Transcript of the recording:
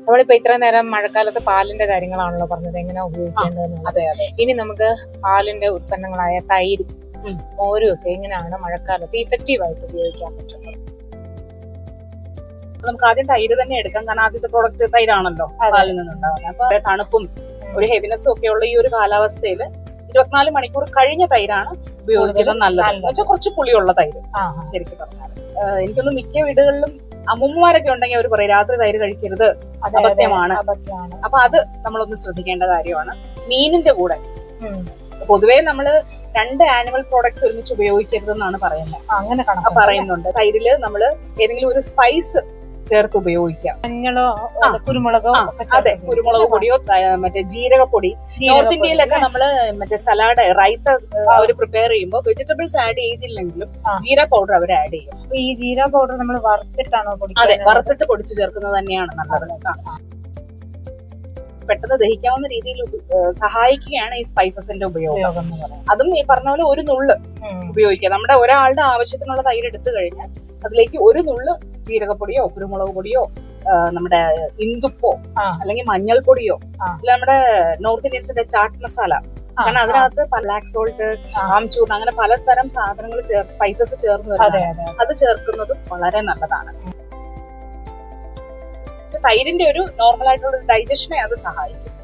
നമ്മളിപ്പോ ഇത്രയും നേരം മഴക്കാലത്ത് പാലിന്റെ കാര്യങ്ങളാണല്ലോ പറഞ്ഞത്, എങ്ങനെ ഉപയോഗിക്കേണ്ടതെന്നുള്ളത്. അതെ അതെ. ഇനി നമുക്ക് പാലിന്റെ ഉൽപ്പന്നങ്ങളായ തൈര്, മോരും ഒക്കെ എങ്ങനെയാണ് മഴക്കാലത്ത് ഇഫക്റ്റീവായിട്ട് ഉപയോഗിക്കാൻ പറ്റുന്നത്? നമുക്ക് ആദ്യം തൈര് തന്നെ എടുക്കാം, കാരണം ആദ്യത്തെ പ്രോഡക്റ്റ് തൈരാണല്ലോ പാലിൽ നിന്നുണ്ടാവുന്നത്. അപ്പൊ തണുപ്പും ഒരു ഹെവിനെസ്സും ഒക്കെ ഉള്ള ഈ ഒരു കാലാവസ്ഥയിൽ 24 മണിക്കൂർ കഴിഞ്ഞ തൈരാണ് ഉപയോഗിക്കുന്നത് നല്ലത്. എന്ന് വെച്ചാൽ കുറച്ച് പുളിയുള്ള തൈര് ശരിക്കും പറഞ്ഞാൽ. എനിക്കൊന്ന് മിക്ക വീടുകളിലും അമ്മൂമ്മമാരൊക്കെ ഉണ്ടെങ്കിൽ അവർ പറയും രാത്രി തൈര് കഴിക്കരുത്, അബദ്ധമാണ്. അപ്പൊ അത് നമ്മളൊന്ന് ശ്രദ്ധിക്കേണ്ട കാര്യമാണ്. മീനിന്റെ കൂടെ പൊതുവേ നമ്മള് 2 ആനിമൽ പ്രോഡക്ട്സ് ഒരുമിച്ച് ഉപയോഗിക്കരുതെന്നാണ് പറയുന്നത്. അങ്ങനെ പറയുന്നുണ്ട്. തൈരില് നമ്മള് ഏതെങ്കിലും ഒരു സ്പൈസ് ചേർത്ത് ഉപയോഗിക്കാം. മഞ്ഞളോ കുരുമുളകോ? അതെ, കുരുമുളക് പൊടിയോ മറ്റേ ജീരകപ്പൊടി. നോർത്ത് ഇന്ത്യയിലൊക്കെ നമ്മള് മറ്റേ സലാഡ് റൈത്ത അവർ പ്രിപ്പയർ ചെയ്യുമ്പോൾ വെജിറ്റബിൾസ് ആഡ് ചെയ്തില്ലെങ്കിലും ജീര പൗഡർ അവർ ആഡ് ചെയ്യും. ഈ ജീര പൗഡർ നമ്മൾ വറുത്തിട്ടാണോ? അതെ, വറുത്തിട്ട് പൊടിച്ച് ചേർക്കുന്നത് തന്നെയാണ് നല്ലത്. പെട്ടെന്ന് ദഹിക്കാവുന്ന രീതിയിൽ സഹായിക്കുകയാണ് ഈ സ്പൈസസിന്റെ ഉപയോഗം. അതും ഈ പറഞ്ഞ പോലെ ഒരു നുള്ള് ഉപയോഗിക്കുക. നമ്മുടെ ഒരാളുടെ ആവശ്യത്തിനുള്ള തൈര് എടുത്തു കഴിഞ്ഞാൽ അതിലേക്ക് ഒരു നുള്ള് ജീരകപ്പൊടിയോ കുരുമുളക് പൊടിയോ നമ്മുടെ ഇന്ദുപ്പോ അല്ലെങ്കിൽ മഞ്ഞൾപ്പൊടിയോ അല്ല നമ്മുടെ നോർത്ത് ഇന്ത്യൻസിന്റെ ചാട്ട് മസാല, കാരണം അതിനകത്ത് ബ്ലാക്ക് സോൾട്ട്, ആംചൂർൺ അങ്ങനെ പലതരം സാധനങ്ങൾ സ്പൈസസ് ചേർന്ന് വരുന്നത്, അത് ചേർക്കുന്നത് വളരെ നല്ലതാണ്. തൈരിന്റെ ഒരു നോർമൽ ആയിട്ടുള്ള ഡൈജഷനെ അത് സഹായിക്കും.